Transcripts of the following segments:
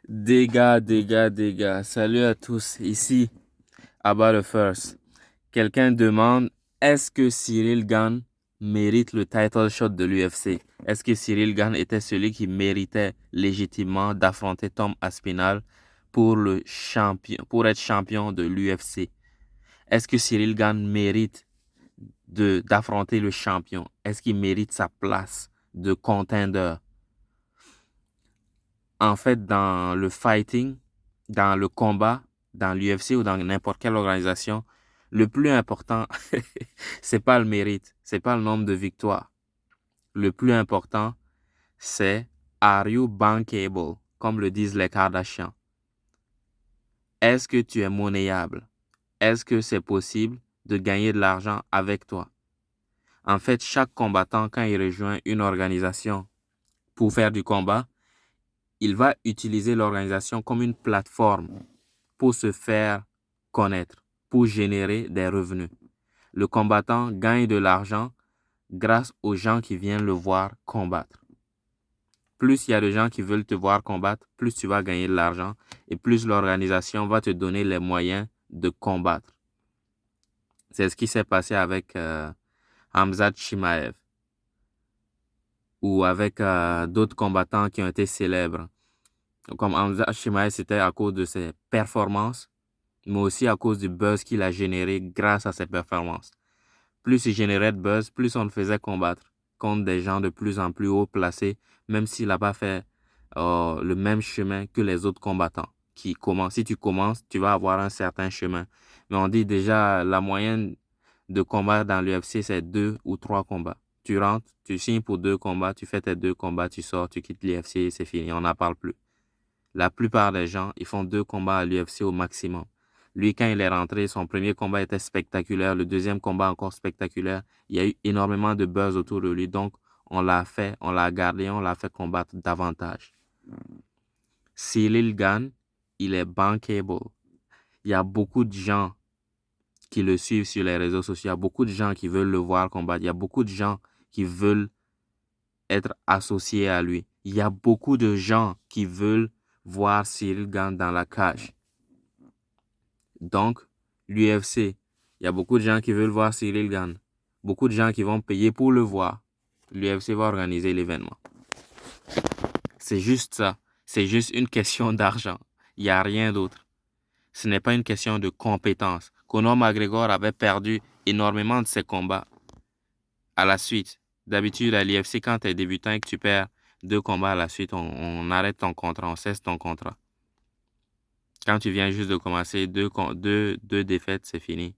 Dégâts. Salut à tous. Ici, Abba the First. Quelqu'un demande, est-ce que Cyril Gane mérite le title shot de l'UFC? Est-ce que Cyril Gane était celui qui méritait légitimement d'affronter Tom Aspinall pour être champion de l'UFC? Est-ce que Cyril Gane mérite d'affronter le champion? Est-ce qu'il mérite sa place de contender? En fait, dans le fighting, dans le combat, dans l'UFC ou dans n'importe quelle organisation, le plus important, c'est pas le mérite, c'est pas le nombre de victoires. Le plus important, c'est are you bankable, comme le disent les Kardashians. Est-ce que tu es monnayable? Est-ce que c'est possible de gagner de l'argent avec toi? En fait, chaque combattant, quand il rejoint une organisation pour faire du combat, il va utiliser l'organisation comme une plateforme pour se faire connaître, pour générer des revenus. Le combattant gagne de l'argent grâce aux gens qui viennent le voir combattre. Plus il y a de gens qui veulent te voir combattre, plus tu vas gagner de l'argent et plus l'organisation va te donner les moyens de combattre. C'est ce qui s'est passé avec Hamzat Chimaev ou avec d'autres combattants qui ont été célèbres. Comme Hamzat Chimaev, c'était à cause de ses performances, mais aussi à cause du buzz qu'il a généré grâce à ses performances. Plus il générait de buzz, plus on le faisait combattre contre des gens de plus en plus haut placés, même s'il n'a pas fait le même chemin que les autres combattants. Si tu commences, tu vas avoir un certain chemin. Mais on dit déjà la moyenne de combats dans l'UFC, c'est 2 ou 3 combats. Tu rentres, tu signes pour 2 combats, tu fais tes 2 combats, tu sors, tu quittes l'UFC, c'est fini, on n'en parle plus. La plupart des gens, ils font 2 combats à l'UFC au maximum. Lui, quand il est rentré, son premier combat était spectaculaire. Le deuxième combat encore spectaculaire. Il y a eu énormément de buzz autour de lui. Donc, on l'a gardé, on l'a fait combattre davantage. Cyril Gane, il est bankable. Il y a beaucoup de gens qui le suivent sur les réseaux sociaux. Il y a beaucoup de gens qui veulent le voir combattre. Il y a beaucoup de gens qui veulent être associés à lui. Il y a beaucoup de gens qui veulent voir Cyril Gane dans la cage. Donc, l'UFC, il y a beaucoup de gens qui veulent voir Cyril Gane. Beaucoup de gens qui vont payer pour le voir. L'UFC va organiser l'événement. C'est juste ça. C'est juste une question d'argent. Il n'y a rien d'autre. Ce n'est pas une question de compétence. Conor McGregor avait perdu énormément de ses combats à la suite. D'habitude, à l'UFC, quand tu es débutant et que tu perds 2 combats à la suite, on arrête ton contrat, on cesse ton contrat. Quand tu viens juste de commencer, deux défaites, c'est fini.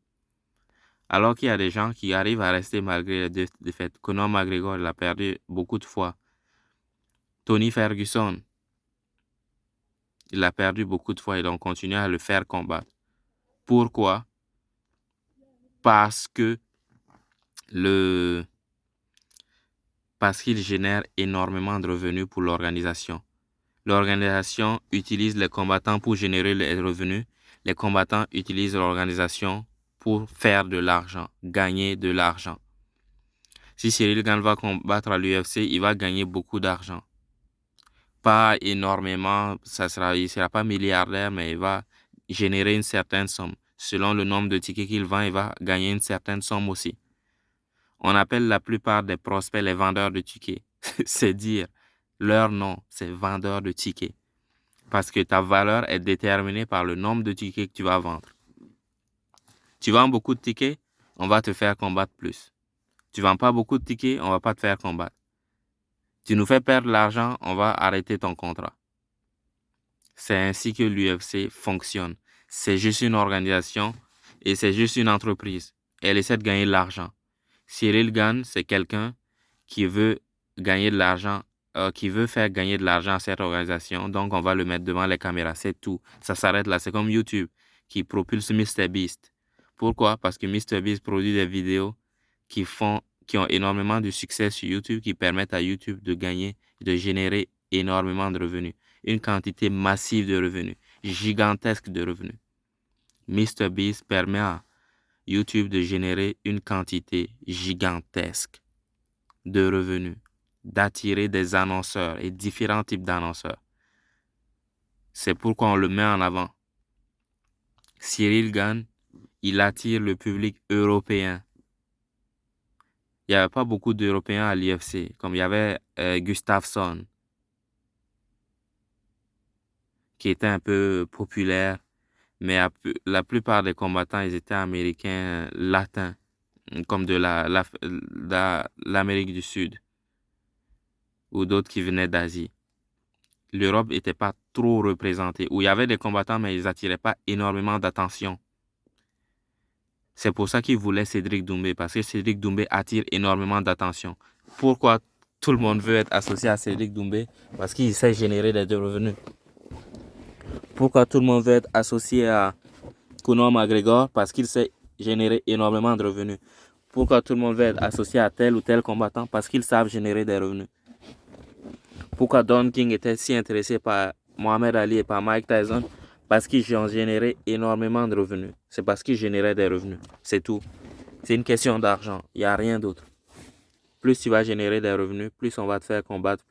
Alors qu'il y a des gens qui arrivent à rester malgré les 2 défaites. Conor McGregor, il a perdu beaucoup de fois. Tony Ferguson, il a perdu beaucoup de fois et donc continue à le faire combattre. Pourquoi? Parce que parce qu'il génère énormément de revenus pour l'organisation. L'organisation utilise les combattants pour générer les revenus. Les combattants utilisent l'organisation pour faire de l'argent, gagner de l'argent. Si Cyril Gane va combattre à l'UFC, il va gagner beaucoup d'argent. Pas énormément, il ne sera pas milliardaire, mais il va générer une certaine somme. Selon le nombre de tickets qu'il vend, il va gagner une certaine somme aussi. On appelle la plupart des prospects les vendeurs de tickets. C'est dire, leur nom, c'est vendeur de tickets. Parce que ta valeur est déterminée par le nombre de tickets que tu vas vendre. Tu vends beaucoup de tickets, on va te faire combattre plus. Tu vends pas beaucoup de tickets, on va pas te faire combattre. Tu nous fais perdre l'argent, on va arrêter ton contrat. C'est ainsi que l'UFC fonctionne. C'est juste une organisation et c'est juste une entreprise. Elle essaie de gagner de l'argent. Cyril Gane, c'est quelqu'un qui veut gagner de l'argent, qui veut faire gagner de l'argent à cette organisation. Donc, on va le mettre devant les caméras. C'est tout. Ça s'arrête là. C'est comme YouTube qui propulse MrBeast. Pourquoi? Parce que MrBeast produit des vidéos qui ont énormément de succès sur YouTube, qui permettent à YouTube de gagner, de générer énormément de revenus. Une quantité massive de revenus, gigantesque de revenus. MrBeast permet à YouTube de générer une quantité gigantesque de revenus, d'attirer des annonceurs et différents types d'annonceurs. C'est pourquoi on le met en avant. Cyril Gane, il attire le public européen. Il n'y avait pas beaucoup d'Européens à l'UFC, comme il y avait Gustafsson, qui était un peu populaire, mais la plupart des combattants, ils étaient américains latins, comme de l'Amérique du Sud, ou d'autres qui venaient d'Asie. L'Europe n'était pas trop représentée, où il y avait des combattants, mais ils n'attiraient pas énormément d'attention. C'est pour ça qu'ils voulaient Cédric Doumbé, parce que Cédric Doumbé attire énormément d'attention. Pourquoi tout le monde veut être associé à Cédric Doumbé? Parce qu'il sait générer des revenus. Pourquoi tout le monde veut être associé à Conor McGregor? Parce qu'il sait générer énormément de revenus. Pourquoi tout le monde veut être associé à tel ou tel combattant? Parce qu'ils savent générer des revenus. Pourquoi Don King était si intéressé par Mohamed Ali et par Mike Tyson? Parce qu'ils ont généré énormément de revenus. C'est parce qu'ils généraient des revenus. C'est tout. C'est une question d'argent. Il n'y a rien d'autre. Plus tu vas générer des revenus, plus on va te faire combattre,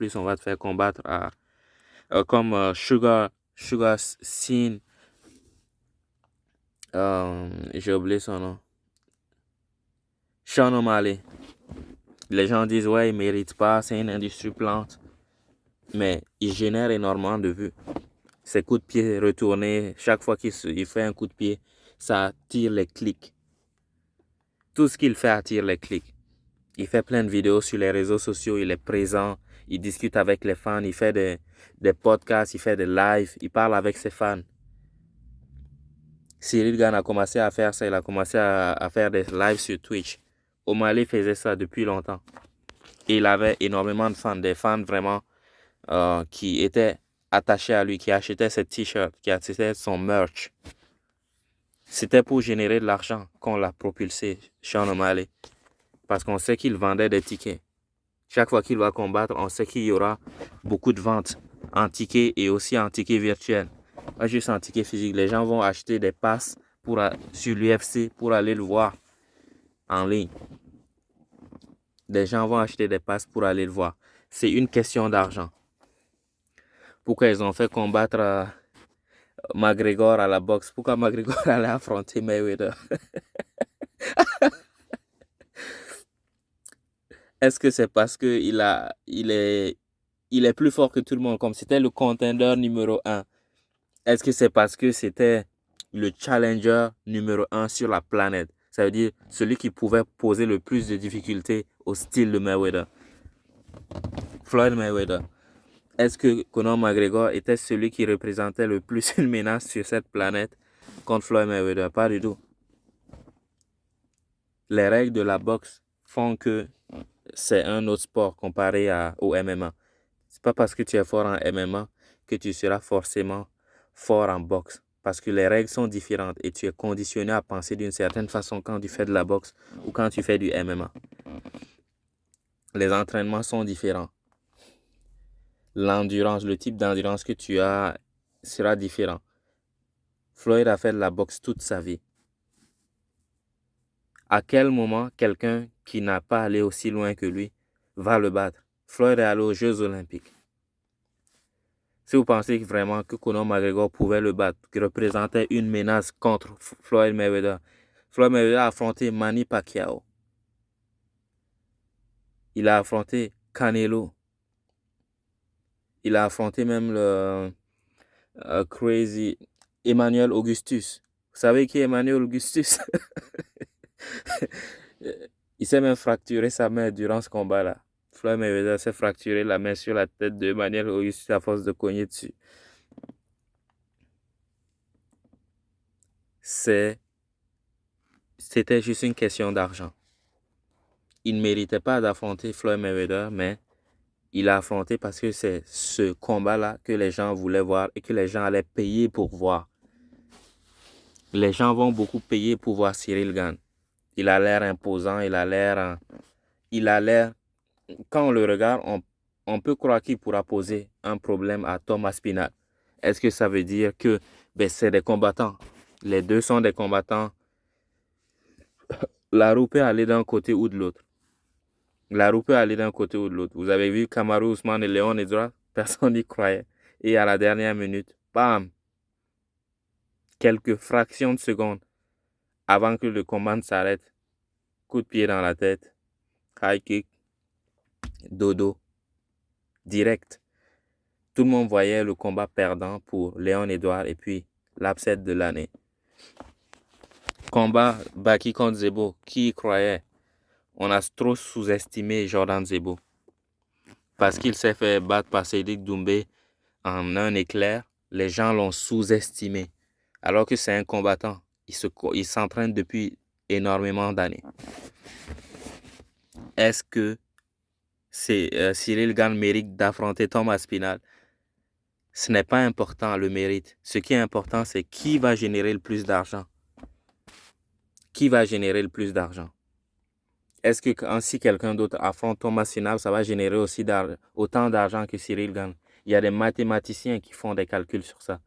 comme Sugar Sin. J'ai oublié son nom. Sean O'Malley. Les gens disent, ouais, il ne mérite pas, c'est une industrie plante. Mais il génère énormément de vues. Ses coups de pied retournés, chaque fois qu'il fait un coup de pied, ça attire les clics. Tout ce qu'il fait attire les clics. Il fait plein de vidéos sur les réseaux sociaux, il est présent, il discute avec les fans, il fait des podcasts, il fait des lives, il parle avec ses fans. Cyril Gane a commencé à faire ça, il a commencé à faire des lives sur Twitch. O'Malley faisait ça depuis longtemps. Et il avait énormément de fans, des fans vraiment qui étaient attachés à lui, qui achetaient ses t-shirts, qui achetaient son merch. C'était pour générer de l'argent qu'on l'a propulsé, Sean O'Malley. Parce qu'on sait qu'il vendait des tickets. Chaque fois qu'il va combattre, on sait qu'il y aura beaucoup de ventes en tickets et aussi en tickets virtuels. Pas juste en tickets physiques. Les gens vont acheter des passes sur l'UFC pour aller le voir en ligne. Les gens vont acheter des passes pour aller le voir. C'est une question d'argent. Pourquoi ils ont fait combattre McGregor à la boxe? Pourquoi McGregor allait affronter Mayweather? Est-ce que c'est parce qu'il est plus fort que tout le monde, comme c'était le contender numéro 1? Est-ce que c'est parce que c'était le challenger numéro 1 sur la planète? Ça veut dire celui qui pouvait poser le plus de difficultés au style de Mayweather. Floyd Mayweather. Est-ce que Conor McGregor était celui qui représentait le plus une menace sur cette planète contre Floyd Mayweather? Pas du tout. Les règles de la boxe font que c'est un autre sport comparé au MMA. C'est pas parce que tu es fort en MMA que tu seras forcément fort en boxe. Parce que les règles sont différentes et tu es conditionné à penser d'une certaine façon quand tu fais de la boxe ou quand tu fais du MMA. Les entraînements sont différents. L'endurance, le type d'endurance que tu as sera différent. Floyd a fait de la boxe toute sa vie. À quel moment quelqu'un qui n'a pas allé aussi loin que lui va le battre? Floyd est allé aux Jeux Olympiques. Si vous pensez vraiment que Conor McGregor pouvait le battre, qui représentait une menace contre Floyd Mayweather a affronté Manny Pacquiao. Il a affronté Canelo. Il a affronté même le crazy Emmanuel Augustus. Vous savez qui est Emmanuel Augustus? Il s'est même fracturé sa main durant ce combat-là. Floyd Mayweather s'est fracturé la main sur la tête de Emmanuel Augustus à force de cogner dessus. C'était juste une question d'argent. Il ne méritait pas d'affronter Floyd Mayweather, mais il a affronté parce que c'est ce combat-là que les gens voulaient voir et que les gens allaient payer pour voir. Les gens vont beaucoup payer pour voir Cyril Gane. Il a l'air imposant, il a l'air... Quand on le regarde, on peut croire qu'il pourra poser un problème à Thomas Spinal. Est-ce que ça veut dire que c'est des combattants? Les deux sont des combattants. La roue peut aller d'un côté ou de l'autre. Vous avez vu Kamaru Usman et Léon Edouard? Personne n'y croyait. Et à la dernière minute, bam, quelques fractions de secondes avant que le combat ne s'arrête. Coup de pied dans la tête, high kick, dodo, direct. Tout le monde voyait le combat perdant pour Léon Edouard et puis l'upset de l'année. Combat Baki contre Zebo, qui y croyait? On a trop sous-estimé Jordan Zebo. Parce qu'il s'est fait battre par Cédric Doumbé en un éclair, les gens l'ont sous-estimé. Alors que c'est un combattant. Il s'entraîne depuis énormément d'années. Est-ce que Cyril Gane mérite d'affronter Thomas Spinal? Ce n'est pas important, le mérite. Ce qui est important, c'est qui va générer le plus d'argent. Qui va générer le plus d'argent? Est-ce que si quelqu'un d'autre affronte Thomas Spinal, ça va générer aussi autant d'argent que Cyril Gane? Il y a des mathématiciens qui font des calculs sur ça.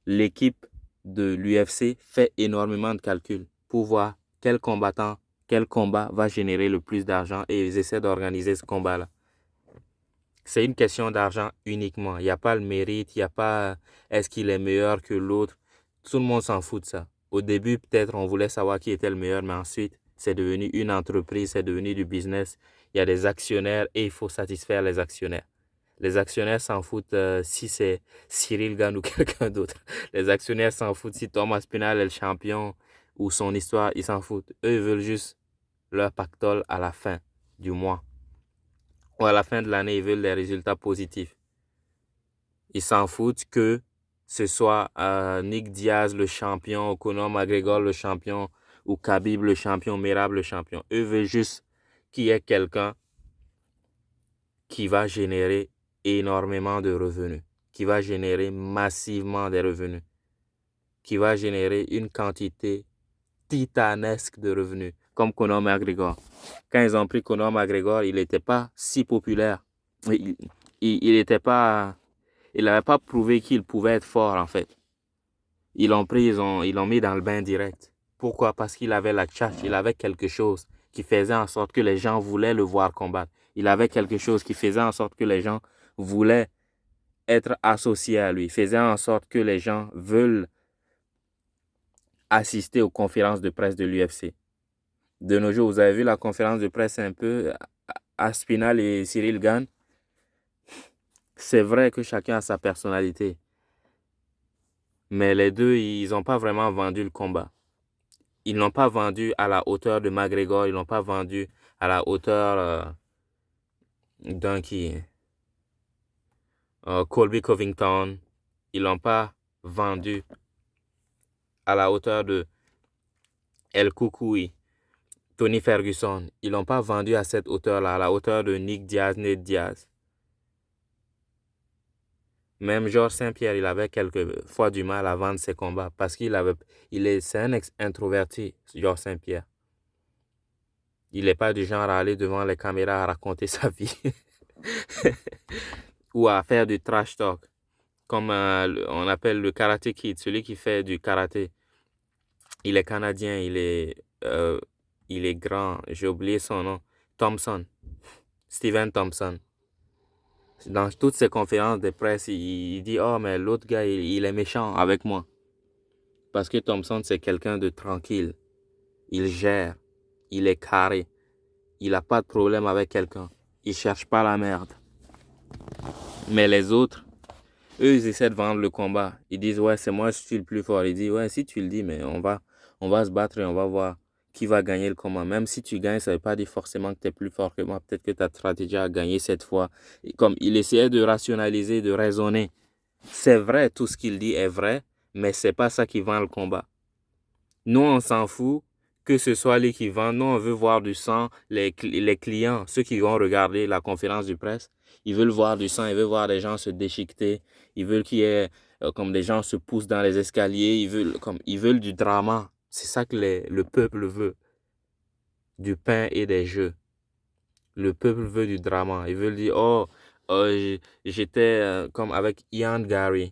L'équipe de l'UFC fait énormément de calculs pour voir quel combattant, quel combat va générer le plus d'argent et ils essaient d'organiser ce combat-là. C'est une question d'argent uniquement. Il n'y a pas le mérite, il n'y a pas est-ce qu'il est meilleur que l'autre. Tout le monde s'en fout de ça. Au début, peut-être, on voulait savoir qui était le meilleur, mais ensuite, c'est devenu une entreprise, c'est devenu du business. Il y a des actionnaires et il faut satisfaire les actionnaires. Les actionnaires s'en foutent si c'est Cyril Gane ou quelqu'un d'autre. Les actionnaires s'en foutent si Thomas Spinal est le champion ou son histoire, ils s'en foutent. Eux, ils veulent juste leur pactole à la fin du mois. Ou à la fin de l'année, ils veulent des résultats positifs. Ils s'en foutent que ce soit Nick Diaz le champion, Conor McGregor le champion, ou Khabib le champion, Merab le champion. Eux veulent juste qu'il y ait quelqu'un qui va générer énormément de revenus, qui va générer massivement des revenus, qui va générer une quantité titanesque de revenus, comme Conor McGregor. Quand ils ont pris Conor McGregor, il n'était pas si populaire. Il n'était pas... Il n'avait pas prouvé qu'il pouvait être fort, en fait. Ils l'ont pris, ils l'ont mis dans le bain direct. Pourquoi? Parce qu'il avait la tchatche, il avait quelque chose qui faisait en sorte que les gens voulaient le voir combattre. Il avait quelque chose qui faisait en sorte que les gens voulaient être associés à lui. Faisait en sorte que les gens veulent assister aux conférences de presse de l'UFC. De nos jours, vous avez vu la conférence de presse un peu Aspinal et Cyril Gane. C'est vrai que chacun a sa personnalité. Mais les deux, ils n'ont pas vraiment vendu le combat. Ils n'ont pas vendu à la hauteur de McGregor. Ils n'ont pas vendu à la hauteur d'un qui... Colby Covington. Ils n'ont pas vendu à la hauteur de El Koukoui, Tony Ferguson. Ils n'ont pas vendu à cette hauteur-là, à la hauteur de Nick Diaz, Nate Diaz. Même Georges Saint-Pierre, il avait quelques fois du mal à vendre ses combats parce c'est un introverti, Georges Saint-Pierre. Il n'est pas du genre à aller devant les caméras à raconter sa vie ou à faire du trash talk, comme on appelle le Karate Kid, celui qui fait du karaté. Il est canadien, il est grand, j'ai oublié son nom, Thompson, Steven Thompson. Dans toutes ses conférences de presse, il dit « Oh, mais l'autre gars, il est méchant avec moi. » Parce que Thompson, c'est quelqu'un de tranquille. Il gère, il est carré. Il n'a pas de problème avec quelqu'un. Il ne cherche pas la merde. Mais les autres, eux, ils essaient de vendre le combat. Ils disent « Ouais, c'est moi, je suis le plus fort. » Il dit « Ouais, si tu le dis, mais on va se battre et on va voir qui va gagner le combat. Même si tu gagnes, ça ne veut pas dire forcément que tu es plus fort que moi. Peut-être que ta stratégie a gagné cette fois. » Et comme il essayait de rationaliser, de raisonner. C'est vrai, tout ce qu'il dit est vrai, mais ce n'est pas ça qui vend le combat. Nous, on s'en fout que ce soit lui qui vend. Nous, on veut voir du sang. Les clients, ceux qui vont regarder la conférence de presse, ils veulent voir du sang, ils veulent voir des gens se déchiqueter. Ils veulent qu'il y ait comme des gens se poussent dans les escaliers. Ils veulent du drama. C'est ça que le peuple veut. Du pain et des jeux. Le peuple veut du drama. Ils veulent dire, oh j'étais comme avec Ian Gary.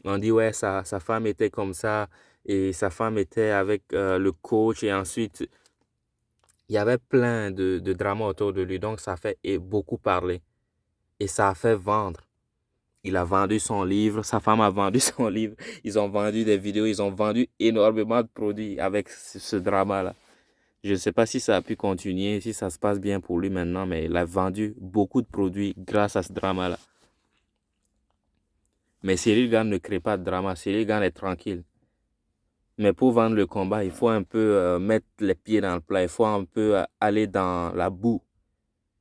On dit, ouais, sa femme était comme ça. Et sa femme était avec le coach. Et ensuite, il y avait plein de drama autour de lui. Donc, ça a fait beaucoup parler. Et ça a fait vendre. Il a vendu son livre, sa femme a vendu son livre. Ils ont vendu des vidéos, ils ont vendu énormément de produits avec ce drama-là. Je ne sais pas si ça a pu continuer, si ça se passe bien pour lui maintenant, mais il a vendu beaucoup de produits grâce à ce drama-là. Mais Cyril Gane ne crée pas de drama. Cyril Gane est tranquille. Mais pour vendre le combat, il faut un peu mettre les pieds dans le plat. Il faut un peu aller dans la boue.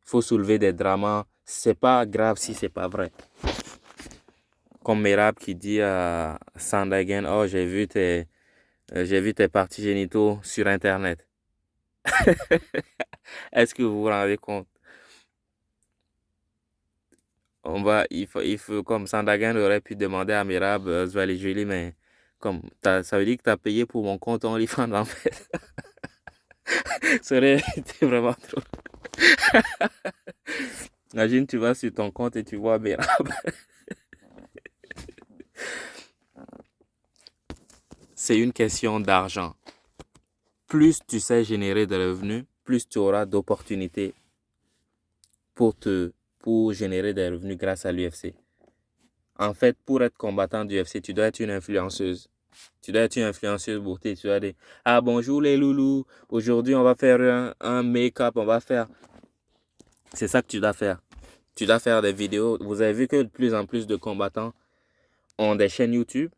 Il faut soulever des dramas. C'est pas grave si c'est pas vrai. Comme Merab qui dit à Sandagen, oh j'ai vu tes parties génitaux sur Internet. Est-ce que vous vous rendez compte? Il faut, comme Sandagen aurait pu demander à Merab, Zwali Julie, mais comme ça veut dire que tu as payé pour mon compte OnlyFans en fait. Ça aurait été vraiment trop. Imagine, tu vas sur ton compte et tu vois Merab. C'est une question d'argent. Plus tu sais générer de revenus, plus tu auras d'opportunités pour générer des revenus grâce à l'UFC. En fait, pour être combattant du UFC, tu dois être une influenceuse. Tu dois être une influenceuse beauté. Tu dois dire, ah bonjour les loulous, aujourd'hui on va faire un make-up, on va faire... C'est ça que tu dois faire. Tu dois faire des vidéos. Vous avez vu que de plus en plus de combattants ont des chaînes YouTube.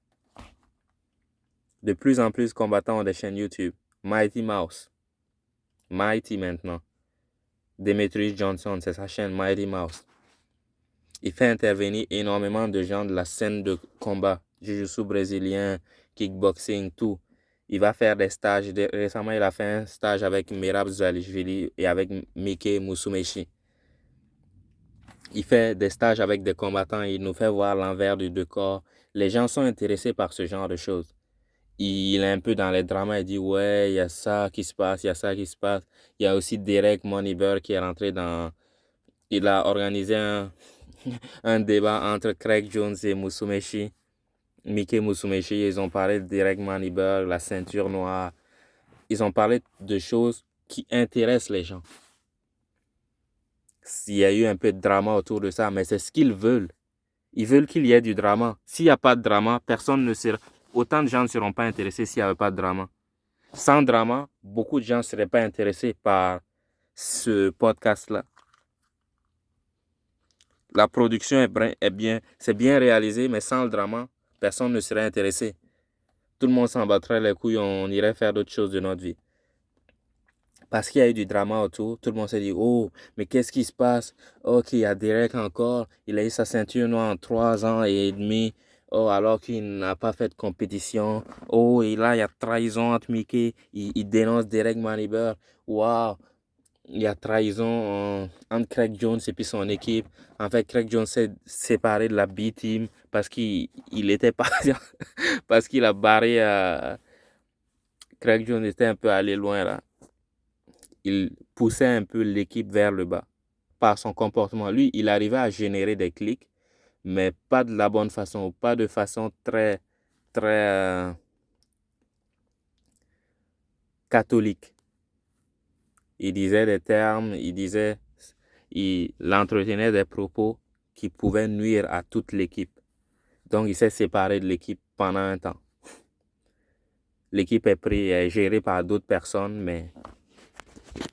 De plus en plus de combattants ont des chaînes YouTube. Mighty Mouse. Mighty maintenant. Demetrius Johnson, c'est sa chaîne Mighty Mouse. Il fait intervenir énormément de gens de la scène de combat. Jiu-jitsu brésilien, kickboxing, tout. Il va faire des stages. Récemment, il a fait un stage avec Merab Dvalishvili et avec Mike Musumeci. Il fait des stages avec des combattants. Il nous fait voir l'envers du décor. Les gens sont intéressés par ce genre de choses. Il est un peu dans les dramas. Il dit, ouais, il y a ça qui se passe, il y a ça qui se passe. Il y a aussi Derek Moneyber qui est rentré dans... Il a organisé un débat entre Craig Jones et Musumeci. Mike Musumeci, ils ont parlé de Derek Moneyber, la ceinture noire. Ils ont parlé de choses qui intéressent les gens. Il y a eu un peu de drama autour de ça, mais c'est ce qu'ils veulent. Ils veulent qu'il y ait du drama. S'il n'y a pas de drama, personne ne sera... Autant de gens ne seront pas intéressés s'il n'y avait pas de drama. Sans drama, beaucoup de gens ne seraient pas intéressés par ce podcast-là. La production c'est bien réalisé, mais sans le drama, personne ne serait intéressé. Tout le monde s'en battrait les couilles, on irait faire d'autres choses de notre vie. Parce qu'il y a eu du drama autour, tout le monde s'est dit, oh, mais qu'est-ce qui se passe? Ok, il y a Derek encore, il a eu sa ceinture noire en 3 ans et demi, oh, alors qu'il n'a pas fait de compétition. Oh, et là, il y a trahison entre Mickey, il dénonce Derek Moneyber. Waouh, il y a trahison entre Craig Jones et puis son équipe. En fait, Craig Jones s'est séparé de la B-Team parce qu'il était pas... parce qu'il a barré... Craig Jones était un peu allé loin là. Il poussait un peu l'équipe vers le bas par son comportement. Lui, il arrivait à générer des clics, mais pas de la bonne façon, pas de façon très, très catholique. Il disait des termes, il entretenait des propos qui pouvaient nuire à toute l'équipe. Donc, il s'est séparé de l'équipe pendant un temps. L'équipe est gérée par d'autres personnes, mais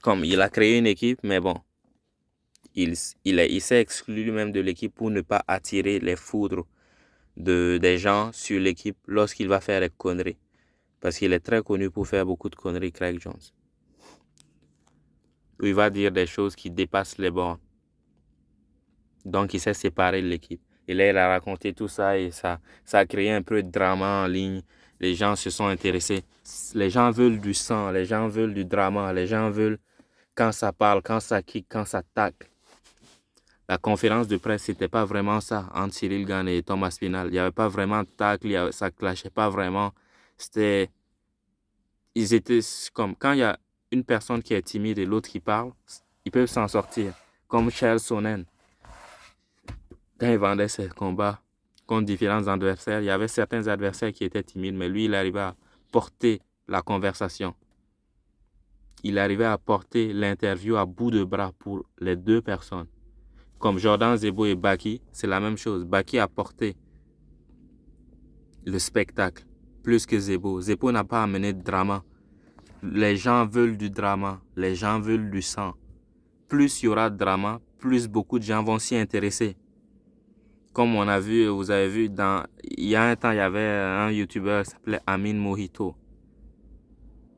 comme il a créé une équipe, mais bon, il s'est exclu lui-même de l'équipe pour ne pas attirer les foudres des gens sur l'équipe lorsqu'il va faire des conneries. Parce qu'il est très connu pour faire beaucoup de conneries, Craig Jones. Où il va dire des choses qui dépassent les bornes. Donc, il s'est séparé de l'équipe. Et là, il a raconté tout ça et ça a créé un peu de drama en ligne. Les gens se sont intéressés. Les gens veulent du sang, les gens veulent du drama, les gens veulent quand ça parle, quand ça kick, quand ça tacle. La conférence de presse, c'était pas vraiment ça entre Cyril Gane et Thomas Spinal. Il n'y avait pas vraiment de tacle, ça clashait pas vraiment. Ils étaient comme quand il y a une personne qui est timide et l'autre qui parle, ils peuvent s'en sortir. Comme Charles Sonnen. Quand il vendait ses combats contre différents adversaires, il y avait certains adversaires qui étaient timides, mais lui, il arrivait à porter la conversation. Il arrivait à porter l'interview à bout de bras pour les deux personnes. Comme Jordan Zebo et Baki, c'est la même chose. Baki a porté le spectacle plus que Zebo. Zebo n'a pas amené de drama. Les gens veulent du drama. Les gens veulent du sang. Plus il y aura de drama, plus beaucoup de gens vont s'y intéresser. Comme on a vu, vous avez vu, il y a un temps, il y avait un YouTuber qui s'appelait Amin Mojito.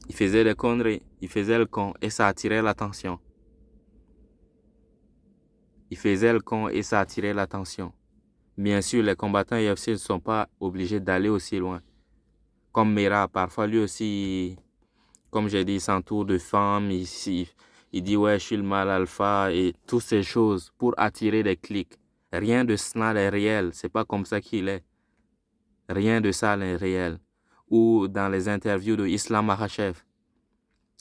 Il faisait des conneries, il faisait le con et ça attirait l'attention. Il faisait le con et ça attirait l'attention. Bien sûr, les combattants UFC ne sont pas obligés d'aller aussi loin. Comme Mera, parfois lui aussi, comme j'ai dit, il s'entoure de femmes, il dit ouais, je suis le mal alpha et toutes ces choses pour attirer des clics. Rien de cela n'est réel, c'est pas comme ça qu'il est. Rien de ça n'est réel. Ou dans les interviews de Islam Makhachev,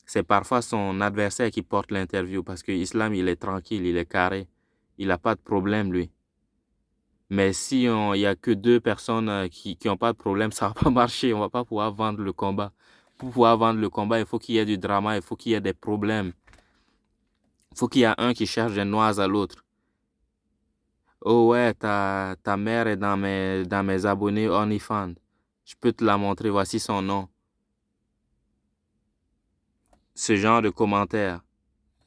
c'est parfois son adversaire qui porte l'interview parce que Islam, il est tranquille, il est carré. Il n'a pas de problème, lui. Mais si il n'y a que deux personnes qui n'ont pas de problème, ça ne va pas marcher. On ne va pas pouvoir vendre le combat. Pour pouvoir vendre le combat, il faut qu'il y ait du drama, il faut qu'il y ait des problèmes. Il faut qu'il y ait un qui cherche des noises à l'autre. Oh ouais, ta mère est dans mes abonnés OnlyFans. Je peux te la montrer, voici son nom. Ce genre de commentaires,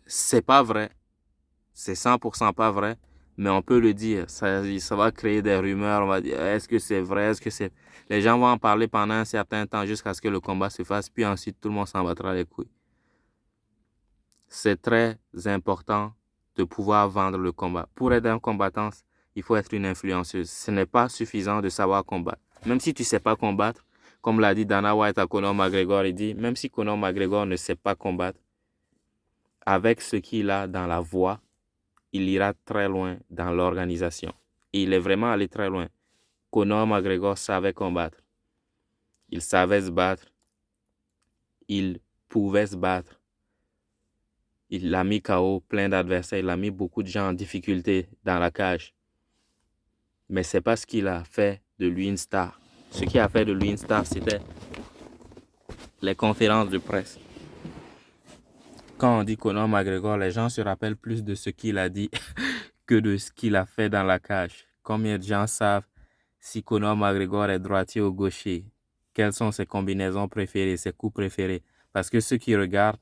c'est pas vrai. C'est 100% pas vrai, mais on peut le dire. Ça va créer des rumeurs. On va dire, est-ce que c'est vrai? Est-ce que c'est... Les gens vont en parler pendant un certain temps jusqu'à ce que le combat se fasse, puis ensuite tout le monde s'en battra les couilles. C'est très important de pouvoir vendre le combat. Pour être un combattant, il faut être une influenceuse. Ce n'est pas suffisant de savoir combattre. Même si tu ne sais pas combattre, comme l'a dit Dana White à Conor McGregor, il dit, même si Conor McGregor ne sait pas combattre, avec ce qu'il a dans la voix, il ira très loin dans l'organisation. Et il est vraiment allé très loin. Conor McGregor savait combattre. Il savait se battre. Il pouvait se battre. Il a mis KO plein d'adversaires. Il a mis beaucoup de gens en difficulté dans la cage. Mais ce n'est pas ce qu'il a fait de lui une star. Ce qui a fait de lui une star, c'était les conférences de presse. Quand on dit Conor McGregor, les gens se rappellent plus de ce qu'il a dit que de ce qu'il a fait dans la cage. Combien de gens savent si Conor McGregor est droitier ou gaucher? Quelles sont ses combinaisons préférées, ses coups préférés? Parce que ceux qui regardent,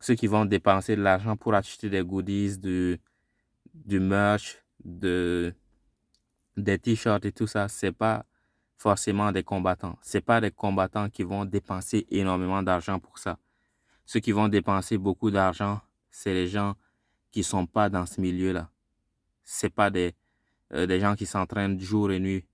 ceux qui vont dépenser de l'argent pour acheter des goodies, du merch, des t-shirts et tout ça, c'est pas forcément des combattants. C'est pas des combattants qui vont dépenser énormément d'argent pour ça. Ceux qui vont dépenser beaucoup d'argent, c'est les gens qui sont pas dans ce milieu-là. C'est pas des gens qui s'entraînent jour et nuit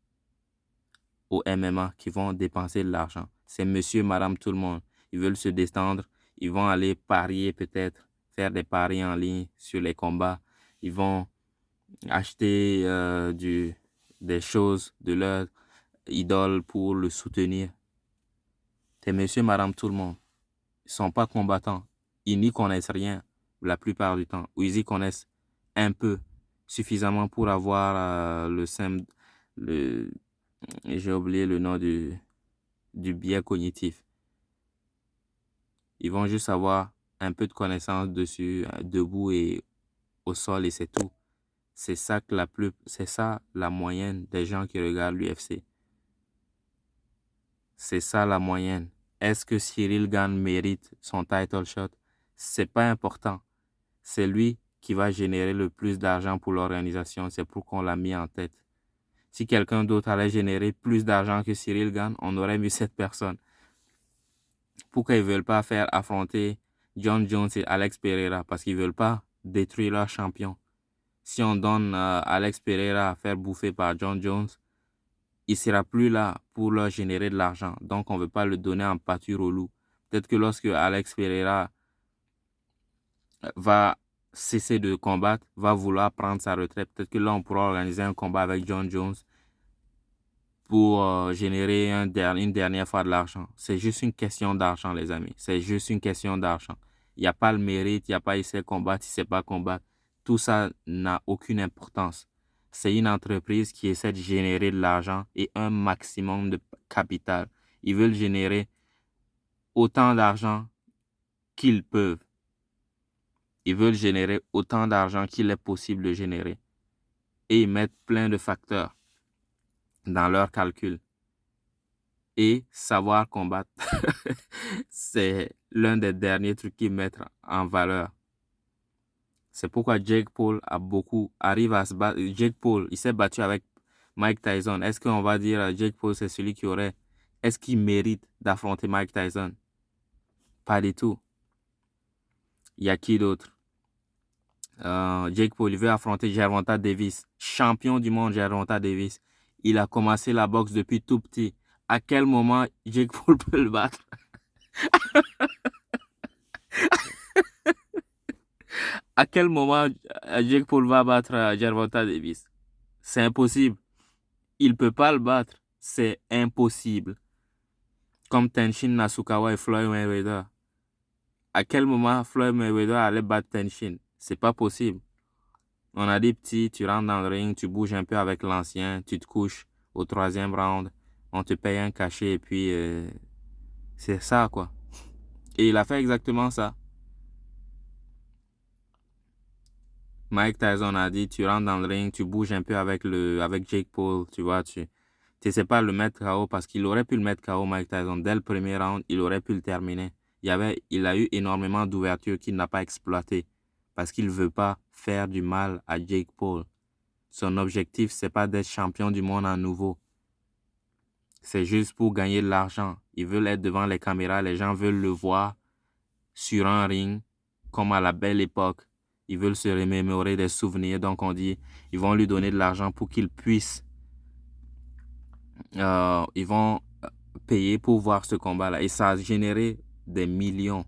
au MMA qui vont dépenser de l'argent. C'est monsieur, madame, tout le monde. Ils veulent se détendre. Ils vont aller parier peut-être, faire des paris en ligne sur les combats. Ils vont acheter des choses de leur idole pour le soutenir. C'est monsieur, madame, tout le monde. Ils ne sont pas combattants. Ils n'y connaissent rien la plupart du temps. Ou ils y connaissent un peu, suffisamment pour avoir j'ai oublié le nom du biais cognitif. Ils vont juste avoir un peu de connaissance dessus, debout et au sol et c'est tout. C'est ça la moyenne des gens qui regardent l'UFC. C'est ça la moyenne. Est-ce que Cyril Gane mérite son title shot? C'est pas important. C'est lui qui va générer le plus d'argent pour l'organisation. C'est pour qu'on l'a mis en tête. Si quelqu'un d'autre allait générer plus d'argent que Cyril Gane, on aurait mis cette personne. Pourquoi ils ne veulent pas faire affronter John Jones et Alex Pereira? Parce qu'ils ne veulent pas détruire leur champion. Si on donne Alex Pereira à faire bouffer par John Jones, il ne sera plus là pour leur générer de l'argent. Donc, on ne veut pas le donner en pâture au loup. Peut-être que lorsque Alex Pereira va cesser de combattre, va vouloir prendre sa retraite, peut-être que là, on pourra organiser un combat avec John Jones pour générer une dernière fois de l'argent. C'est juste une question d'argent, les amis. C'est juste une question d'argent. Il n'y a pas le mérite, il n'y a pas il sait combattre, il ne sait pas combattre. Tout ça n'a aucune importance. C'est une entreprise qui essaie de générer de l'argent et un maximum de capital. Ils veulent générer autant d'argent qu'ils peuvent. Ils veulent générer autant d'argent qu'il est possible de générer. Et ils mettent plein de facteurs dans leurs calculs. Et savoir combattre, c'est l'un des derniers trucs qu'ils mettent en valeur. C'est pourquoi Jake Paul arrive à se battre. Jake Paul, il s'est battu avec Mike Tyson. Est-ce qu'on va dire Jake Paul, c'est celui est-ce qu'il mérite d'affronter Mike Tyson? Pas du tout. Il y a qui d'autre? Jake Paul, il veut affronter Gervonta Davis, champion du monde Gervonta Davis. Il a commencé la boxe depuis tout petit. À quel moment Jake Paul peut le battre? À quel moment Jake Paul va battre Gervonta Davis? C'est impossible. Il ne peut pas le battre. C'est impossible. Comme Tenshin Nasukawa et Floyd Mayweather. À quel moment Floyd Mayweather allait battre Tenshin? C'est pas possible. On a des petits, tu rentres dans le ring, tu bouges un peu avec l'ancien, tu te couches au 3e round, on te paye un cachet et puis c'est ça quoi. Et il a fait exactement ça. Mike Tyson a dit, tu rentres dans le ring, tu bouges un peu avec Jake Paul, tu vois, tu n'essaies pas de le mettre KO parce qu'il aurait pu le mettre KO, Mike Tyson. Dès le premier round, il aurait pu le terminer. Il a eu énormément d'ouvertures qu'il n'a pas exploitées parce qu'il ne veut pas faire du mal à Jake Paul. Son objectif, c'est pas d'être champion du monde à nouveau. C'est juste pour gagner de l'argent. Ils veulent être devant les caméras, les gens veulent le voir sur un ring comme à la belle époque. Ils veulent se remémorer des souvenirs. Donc, on dit, ils vont lui donner de l'argent pour qu'il puisse... ils vont payer pour voir ce combat-là. Et ça a généré des millions.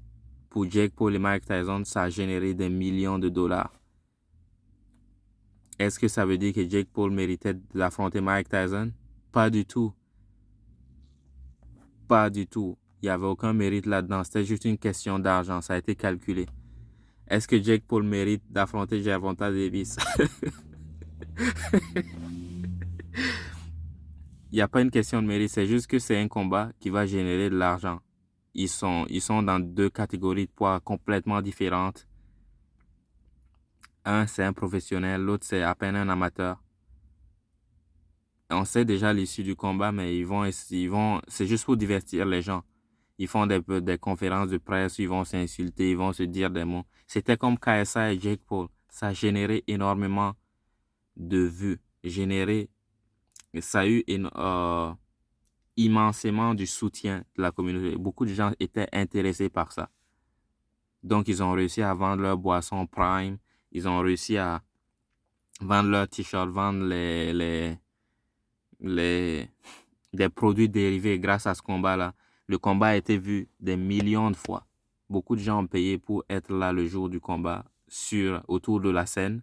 Pour Jake Paul et Mike Tyson, ça a généré des millions de dollars. Est-ce que ça veut dire que Jake Paul méritait d'affronter Mike Tyson? Pas du tout. Pas du tout. Il n'y avait aucun mérite là-dedans. C'était juste une question d'argent. Ça a été calculé. Est-ce que Jake Paul mérite d'affronter Gervonta Davis? Il n'y a pas une question de mérite. C'est juste que c'est un combat qui va générer de l'argent. Ils sont dans 2 catégories de poids complètement différentes. Un, c'est un professionnel. L'autre, c'est à peine un amateur. On sait déjà l'issue du combat, mais c'est juste pour divertir les gens. Ils font des conférences de presse, ils vont s'insulter, ils vont se dire des mots. C'était comme KSI et Jake Paul. Ça a généré énormément de vues. Ça a eu immensément du soutien de la communauté. Beaucoup de gens étaient intéressés par ça. Donc, ils ont réussi à vendre leurs boissons Prime. Ils ont réussi à vendre leurs t-shirts, vendre des produits dérivés grâce à ce combat-là. Le combat a été vu des millions de fois. Beaucoup de gens ont payé pour être là le jour du combat autour de la scène.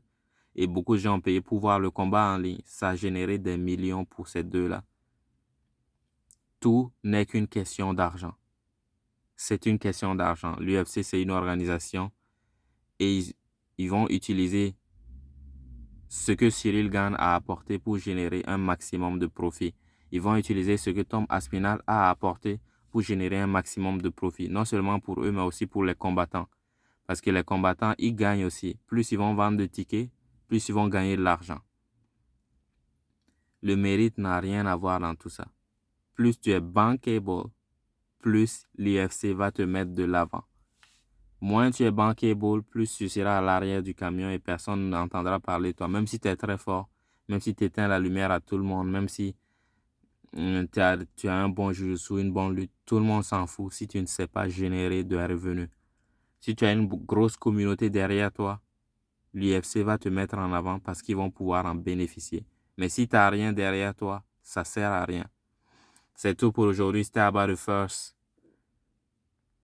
Et beaucoup de gens ont payé pour voir le combat en ligne. Ça a généré des millions pour ces deux-là. Tout n'est qu'une question d'argent. C'est une question d'argent. L'UFC, c'est une organisation et ils vont utiliser ce que Cyril Gane a apporté pour générer un maximum de profit. Ils vont utiliser ce que Tom Aspinall a apporté pour générer un maximum de profit. Non seulement pour eux, mais aussi pour les combattants. Parce que les combattants, ils gagnent aussi. Plus ils vont vendre de tickets, plus ils vont gagner de l'argent. Le mérite n'a rien à voir dans tout ça. Plus tu es bankable, plus l'UFC va te mettre de l'avant. Moins tu es bankable, plus tu seras à l'arrière du camion et personne n'entendra parler de toi. Même si tu es très fort, même si tu éteins la lumière à tout le monde, même si tu as un bon jiu-jitsu, une bonne lutte, tout le monde s'en fout si tu ne sais pas générer de revenus. Si tu as une grosse communauté derrière toi, l'UFC va te mettre en avant parce qu'ils vont pouvoir en bénéficier. Mais si tu n'as rien derrière toi, ça ne sert à rien. C'est tout pour aujourd'hui. C'était About the First.